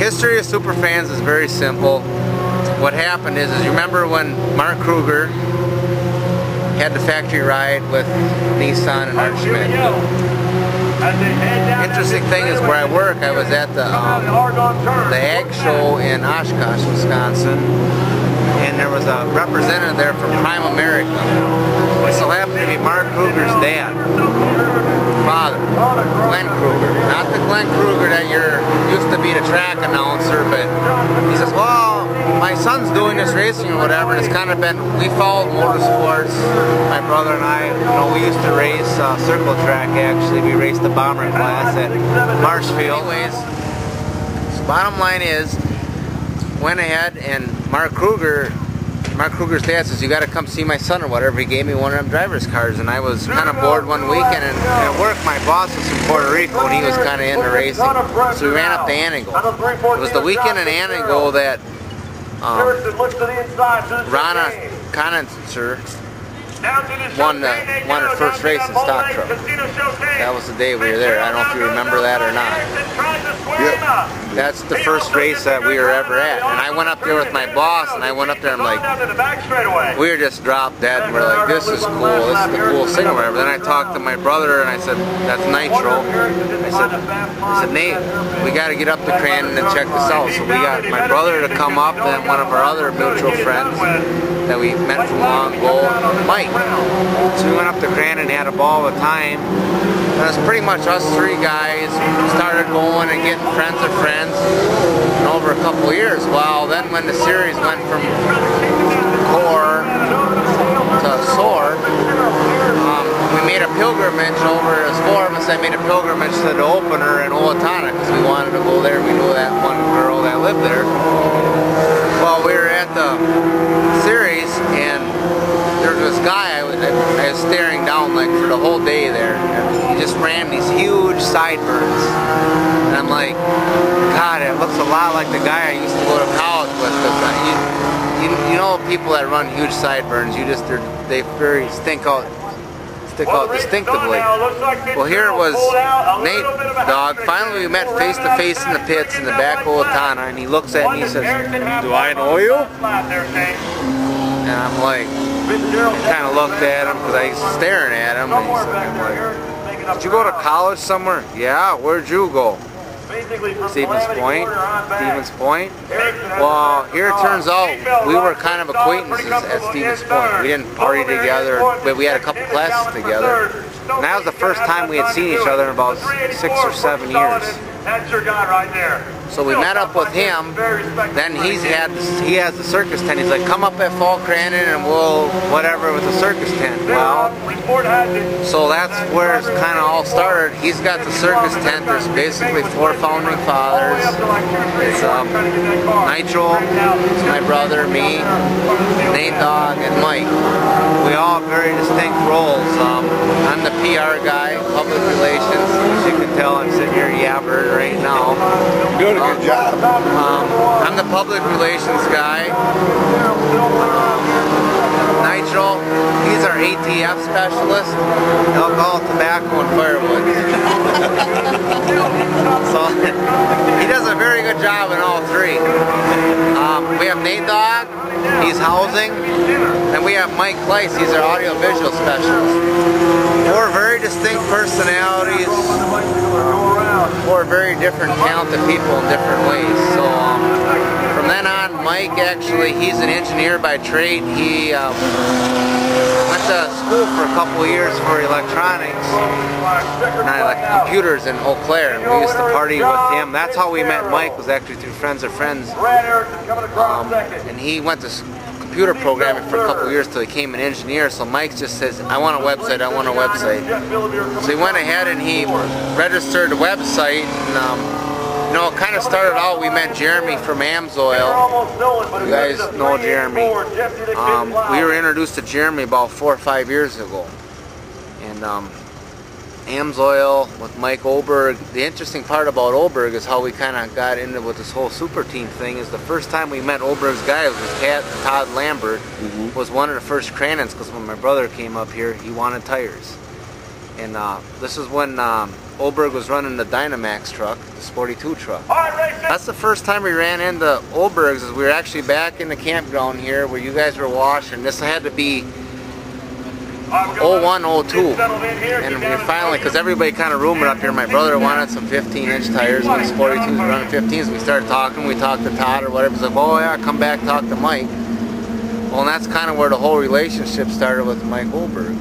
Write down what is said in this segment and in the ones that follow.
History of Superfans is very simple. What happened is you remember when Mark Kruger had the factory ride with Nissan and Art Schmidt. Interesting thing is where I work, I was at the Ag Show in Oshkosh, Wisconsin, and there was a representative there from Prime America. It so happened to be Mark Kruger's dad, father, Glenn Kruger. Not the Glenn Kruger that used to be the track announcer, but he says, well, my son's doing this racing or whatever, and it's kind of been, we followed motorsports, my brother and I, we used to race circle track actually. We raced the bomber class at Marshfield. Anyways, so bottom line is, went ahead and Mark Kruger's dad says, you got to come see my son or whatever. He gave me one of them driver's cards, and I was kind of bored one weekend, and at work my boss was from Puerto Rico, and he was kind of into racing, so we ran up to Antigo. It was the weekend in Antigo that Rana Conancer won her first race in stock truck. That was the day we were there. I don't know if you remember that or not. Yep. That's the first race that we were ever at. And I went up there with my boss, and I went up there and we were just dropped dead, and we're like, this is cool, this is the coolest thing or whatever. Then I talked to my brother and I said, that's Nitro. I said, Nate, we got to get up to Crandon and check this out. So we got my brother to come up, and one of our other mutual friends that we met from long ago, Mike. So we went up to Crandon and had a ball of time. And it was pretty much us three guys started going and getting friends of friends, and over a couple of years. Well, then when the series went from core to soar, we made a pilgrimage over, as four of us, I made a pilgrimage to the opener in Owatonna because we wanted to go there. We knew that one girl that lived there. Well, we were at the series, and there was this guy I was staring down like for the whole day there. And he just ran these huge sideburns, and I'm like, God, it looks a lot like the guy I used to go to college with. You know, people that run huge sideburns, they very stick out distinctively. Well, here it was Nate Dog. Finally, we met face to face in the pits in the back of Owatonna, and he looks at me and he says, do I know you? And I'm like, I kind of looked at him because I was staring at him, and I'm like, did you go to college somewhere? Yeah, where'd you go? Stevens Point. Stevens Point. Well, here it turns out we were kind of acquaintances at Stevens Point. We didn't party together, but we had a couple classes together. And that was the first time we had seen each other in about 6 or 7 years. That's your guy right there. So we met up with him. Then he has the circus tent. He's like, come up at Fall Crandon and we'll whatever with the circus tent. Well, so that's where it's kind of all started. He's got the circus tent. There's basically 4 founding fathers. It's Nitro, it's my brother, me, Nate Dog, and Mike. We all have very distinct roles. I'm the PR guy, public relations. As you can tell, I'm sitting here yabbering right now. Doing a good job. I'm the public relations guy. Nitro, he's our ATF specialist. Alcohol, tobacco, and firewood. So he does a very good job in all 3. We have Nate Dog, he's housing, and we have Mike Kleiss, he's our audio-visual specialist. 4 very distinct personalities, 4 very different talented people in different ways. So from then on, Mike actually, he's an engineer by trade. He went to school for a couple of years for electronics, computers in Eau Claire, and we used to party with him. That's how we met Mike, was actually through friends of friends. And he went to computer programming for a couple of years till he became an engineer. So Mike just says, I want a website, I want a website. So he went ahead and he registered a website, and it kind of started out, we met Jeremy from AMSOIL. You guys know Jeremy. We were introduced to Jeremy about 4 or 5 years ago. And AMSOIL with Mike Oberg. The interesting part about Oberg is how we kind of got into with this whole super team thing. Is the first time we met Oberg's guy was Todd Lambert. Was one of the first Crandons, because when my brother came up here, he wanted tires. And this is when Oberg was running the Dynamax truck, the Sporty 2 truck. That's the first time we ran into Oberg's, is we were actually back in the campground here where you guys were washing. This had to be 01, 02. And we finally, because everybody kind of rumored up here, my brother wanted some 15-inch tires when the Sporty 2s were running 15s. We started talking, we talked to Todd or whatever. He's like, oh yeah, come back, talk to Mike. Well, and that's kind of where the whole relationship started with Mike Oberg.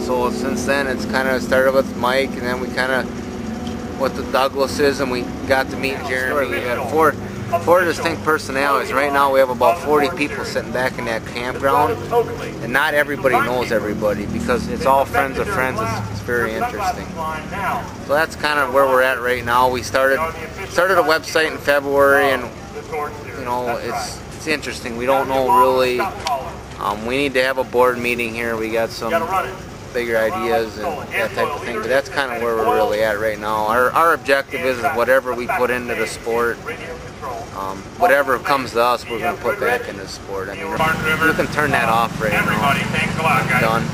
So since then, it's kind of started with Mike, and then we kind of with the Douglases, and we got to meet Jeremy. We had four distinct personalities. Right now, we have about 40 people sitting back in that campground, and not everybody knows everybody because it's all friends of friends. It's very interesting. So that's kind of where we're at right now. We started a website in February, and you know it's interesting. We don't know really. We need to have a board meeting here. We got some bigger ideas and that type of thing, but that's kind of where we're really at right now. Our objective is whatever we put into the sport, whatever comes to us, we're going to put back into the sport. I mean, you can turn that off right now. Done.